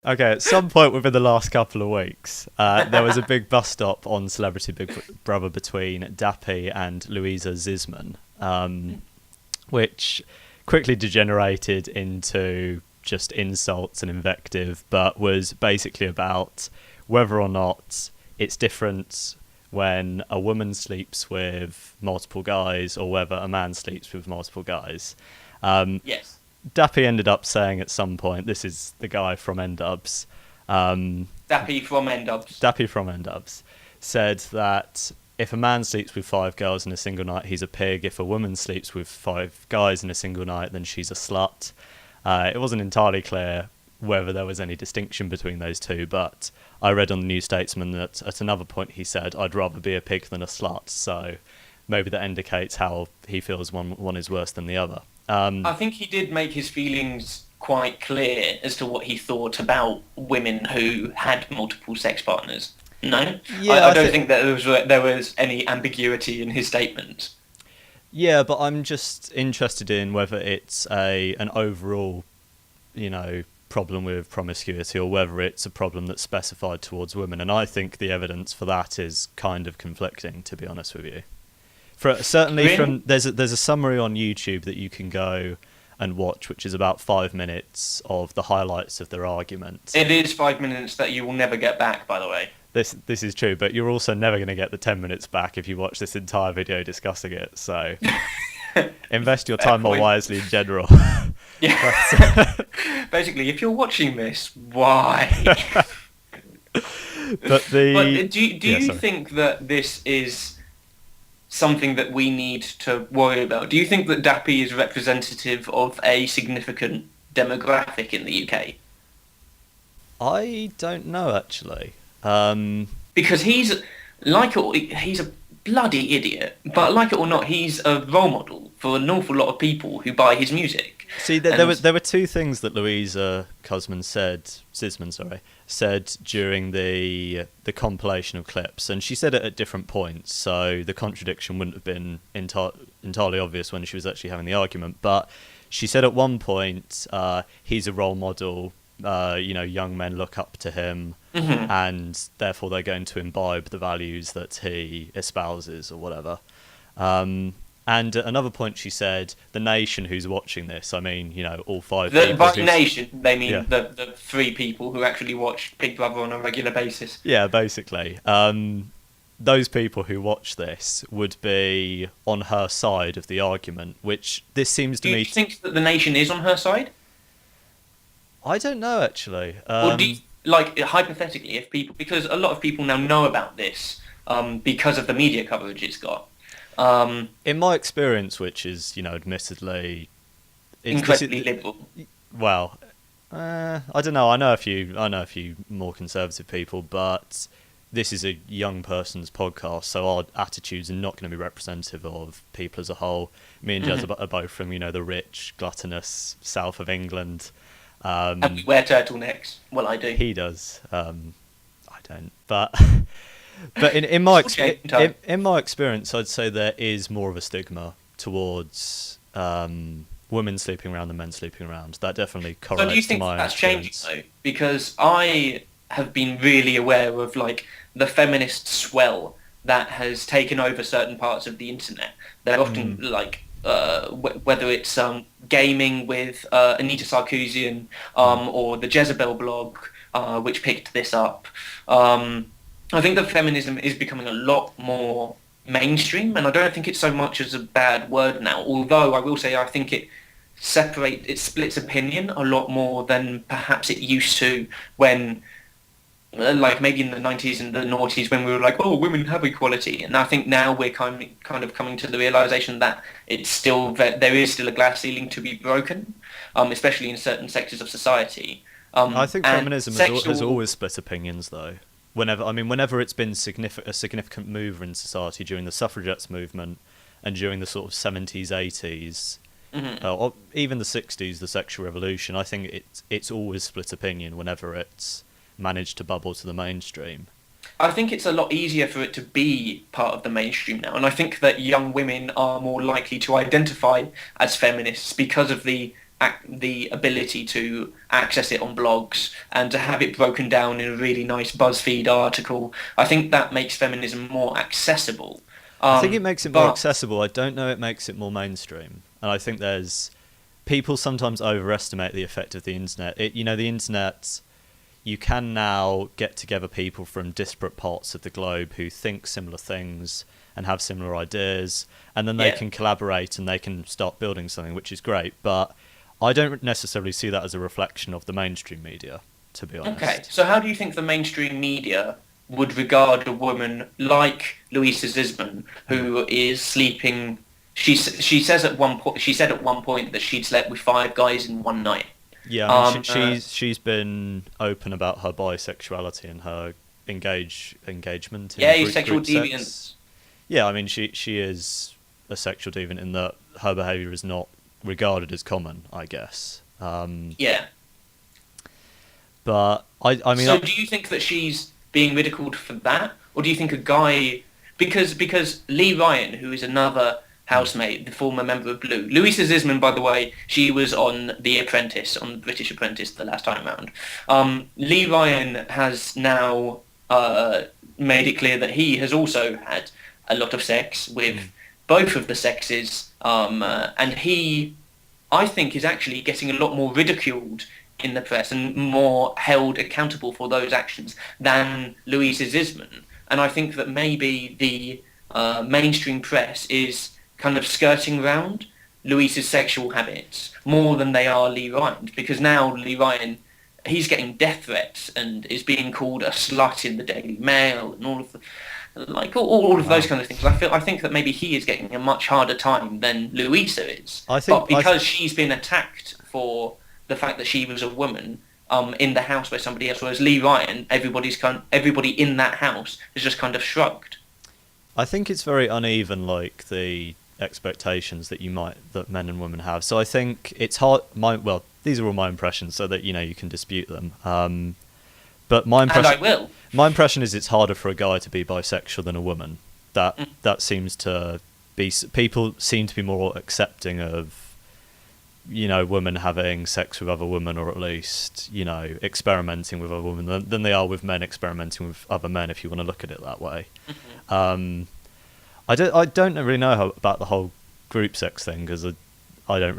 Okay, at some point within the last couple of weeks, there was a big bus stop on Celebrity Big Brother between Dappy and Louisa Zisman, which quickly degenerated into just insults and invective, but was basically about whether or not it's different when a woman sleeps with multiple guys or whether a man sleeps with multiple guys. Yes. Dappy ended up saying at some point, this is the guy from N-Dubs, Dappy from N-Dubs. Dappy from N-Dubs, said that if a man sleeps with 5 girls in a single night, he's a pig. If a woman sleeps with 5 guys in a single night, then she's a slut. It wasn't entirely clear whether there was any distinction between those two, but I read on the New Statesman that at another point he said, I'd rather be a pig than a slut, so maybe that indicates how he feels one is worse than the other. I think he did make his feelings quite clear as to what he thought about women who had multiple sex partners. No? Yeah, I don't think that there was any ambiguity in his statement. Yeah, but I'm just interested in whether it's an overall, problem with promiscuity or whether it's a problem that's specified towards women. And I think the evidence for that is kind of conflicting, to be honest with you. Really? There's a summary on YouTube that you can go and watch, which is about 5 minutes of the highlights of their argument. It is 5 minutes that you will never get back, by the way. This is true, but you're also never going to get the 10 minutes back if you watch this entire video discussing it. So invest your time more wisely in general. Yeah. Basically, if you're watching this, why? But do you think that this is something that we need to worry about? Do you think that Dappy is representative of a significant demographic in the UK? I don't know, actually. Because he's a bloody idiot, but like it or not, he's a role model for an awful lot of people who buy his music. See, there were two things that Louisa Zisman said during the compilation of clips, and she said it at different points, so the contradiction wouldn't have been entirely obvious when she was actually having the argument. But she said at one point, he's a role model, young men look up to him, Mm-hmm. and therefore they're going to imbibe the values that he espouses or whatever. And at another point she said, the nation who's watching this, I mean, all 5 people. By nation, they mean Yeah. the 3 people who actually watch Big Brother on a regular basis. Yeah, basically. Those people who watch this would be on her side of the argument, which this seems to Do me... you think that the nation is on her side? I don't know, actually. Or do you, hypothetically, because a lot of people now know about this because of the media coverage it's got. In my experience, which is, admittedly... Incredibly liberal. Well, I don't know. I know a few more conservative people, but this is a young person's podcast, so our attitudes are not going to be representative of people as a whole. Me and Jazza are both from, the rich, gluttonous south of England. And we wear turtlenecks. Well, I do. He does. I don't. But in my experience, I'd say there is more of a stigma towards women sleeping around than men sleeping around. That definitely correlates So do you think to my that's experience. changing though? Because I have been really aware of the feminist swell that has taken over certain parts of the internet. They're often whether it's gaming with Anita Sarkeesian or the Jezebel blog, which picked this up. I think that feminism is becoming a lot more mainstream, and I don't think it's so much as a bad word now. Although I will say I think it splits opinion a lot more than perhaps it used to when, maybe in the 90s and the noughties when we were like, oh, women have equality. And I think now we're kind of coming to the realisation that there is still a glass ceiling to be broken, especially in certain sectors of society. I think feminism has always split opinions, though. Whenever it's been a significant mover in society during the suffragettes movement and during the sort of 70s, 80s, or even the 60s, the sexual revolution, I think it's always split opinion whenever it's managed to bubble to the mainstream. I think it's a lot easier for it to be part of the mainstream now, and I think that young women are more likely to identify as feminists because of the the ability to access it on blogs and to have it broken down in a really nice BuzzFeed article. I think that makes feminism more accessible. I think it makes it more But accessible. I don't know it makes it more mainstream. And I think people sometimes overestimate the effect of the internet. The internet, you can now get together people from disparate parts of the globe who think similar things and have similar ideas, and then they can collaborate and they can start building something, which is great. But I don't necessarily see that as a reflection of the mainstream media, to be honest. Okay, so how do you think the mainstream media would regard a woman like Louisa Zisman, who is sleeping? She said at one point that she'd slept with 5 guys in one night. Yeah, I mean, she's been open about her bisexuality and her engagement in sexual group deviance. sex. Yeah, I mean, she is a sexual deviant in that her behaviour is not regarded as common, I guess. Yeah. But I mean, so do you think that she's being ridiculed for that, or do you think a guy because Lee Ryan, who is another housemate, the former member of Blue, Louisa Zisman, by the way, she was on The Apprentice, on the British Apprentice the last time round. Lee Ryan has now made it clear that he has also had a lot of sex with both of the sexes, and he, I think, is actually getting a lot more ridiculed in the press and more held accountable for those actions than Louisa Zisman. And I think that maybe the mainstream press is kind of skirting around Louisa's sexual habits more than they are Lee Ryan, because now Lee Ryan, he's getting death threats and is being called a slut in the Daily Mail and all of those kind of things. I think that maybe he is getting a much harder time than Louisa is. But because she's been attacked for the fact that she was a woman in the house by somebody else, whereas Lee Ryan, everybody in that house has just kind of shrugged. I think it's very uneven, like the expectations that men and women have. So I think it's hard. These are all my impressions, so that you can dispute them. But my impression, and I will. My impression is it's harder for a guy to be bisexual than a woman. That seems to be, people seem to be more accepting of, women having sex with other women, or at least, experimenting with other women than they are with men experimenting with other men, if you want to look at it that way. Mm-hmm. I don't really know about the whole group sex thing, because I don't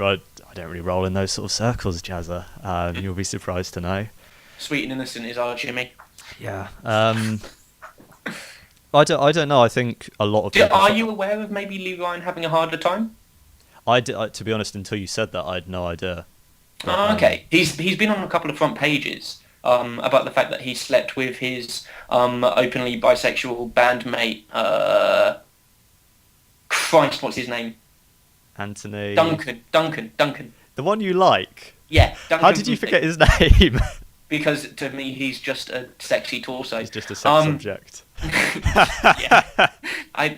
really roll in those sort of circles, Jazza. You'll be surprised to know. Sweet and innocent is our Jimmy. Yeah. I don't know. I think a lot of people... Are you aware of maybe Lee Ryan having a harder time? To be honest, until you said that, I had no idea. But, okay. He's been on a couple of front pages about the fact that he slept with his openly bisexual bandmate. Christ, what's his name? Anthony... Duncan. The one you like? Yeah. Duncan. How did you forget his name? Because to me, he's just a sexy torso. He's just a sex object. Yeah.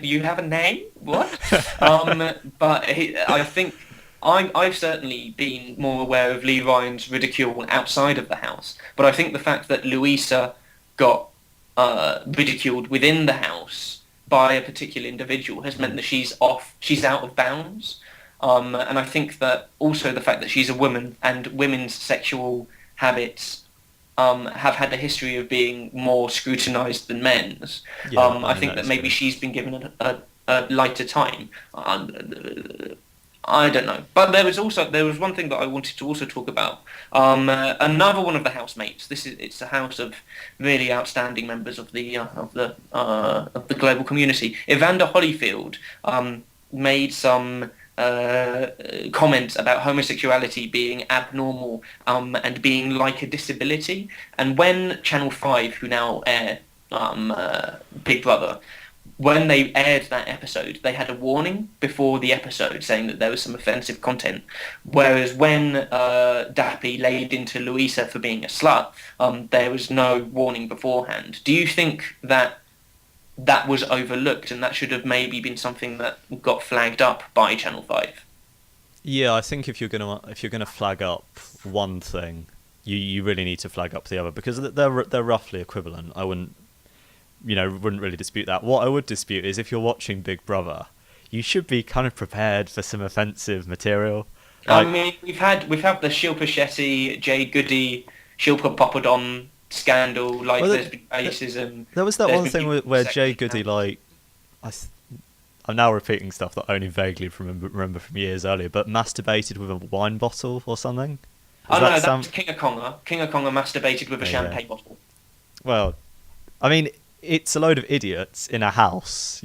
You have a name? What? But I think I've certainly been more aware of Lee Ryan's ridicule outside of the house. But I think the fact that Louisa got ridiculed within the house by a particular individual has meant that she's out of bounds. And I think that also the fact that she's a woman and women's sexual habits have had a history of being more scrutinised than men's. Yeah, I think that maybe she's been given a lighter time. I don't know. But there was one thing that I wanted to also talk about. Another one of the housemates. It's a house of really outstanding members of the global community. Evander Holyfield made some comments about homosexuality being abnormal and being like a disability. And when Channel 5, who now air Big Brother, when they aired that episode, they had a warning before the episode saying that there was some offensive content. Whereas when Dappy laid into Louisa for being a slut, there was no warning beforehand. Do you think that was overlooked and that should have maybe been something that got flagged up by Channel 5? Yeah, I think if you're gonna flag up one thing, you really need to flag up the other, because they're roughly equivalent. I wouldn't really dispute that. What I would dispute is if you're watching Big Brother, you should be kind of prepared for some offensive material. I Like, mean, we've had the Shilpa Shetty, Jay Goody, Shilpa Papadon scandal. Like, well, there's been racism. there was that There's one been thing people where sexually Jay Goody, harassed. like, I'm now repeating stuff that I only vaguely remember from years earlier, but masturbated with a wine bottle or something. Does Oh that no, sound? that's King of Konga. King of Konga masturbated with a There you go. champagne bottle. Well, I mean, it's a load of idiots in a house,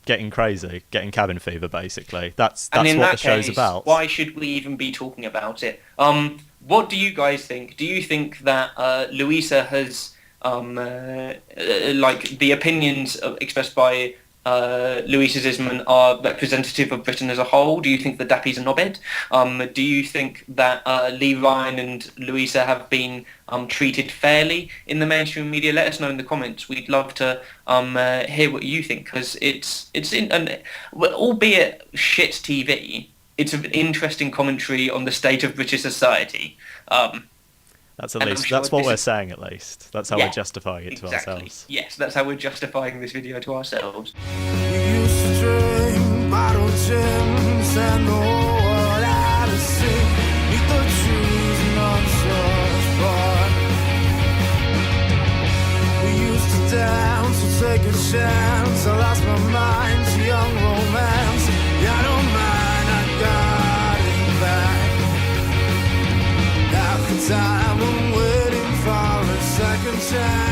getting crazy, getting cabin fever, basically. That's And in what the that show's case, about. why should we even be talking about it? What do you guys think? Do you think that Louisa has, like, the opinions expressed by Louisa Zisman are representative of Britain as a whole? Do you think that Dappy's a knobhead? Do you think that Lee Ryan and Louisa have been treated fairly in the mainstream media? Let us know in the comments. We'd love to hear what you think, because it's albeit shit TV, it's an interesting commentary on the state of British society. That's at And I'm least sure that's what this we're is- saying. At least that's how Yeah, we're justifying it to exactly. ourselves. Yes, that's how we're justifying this video to ourselves. We used to drink bottle gins and know what I to sing. Eat the trees and unsuch fun. We used to dance, so take a chance. I lost my mind to young romance. Yeah, I don't mind, I got it back. Half the time I'm waiting for a second chance.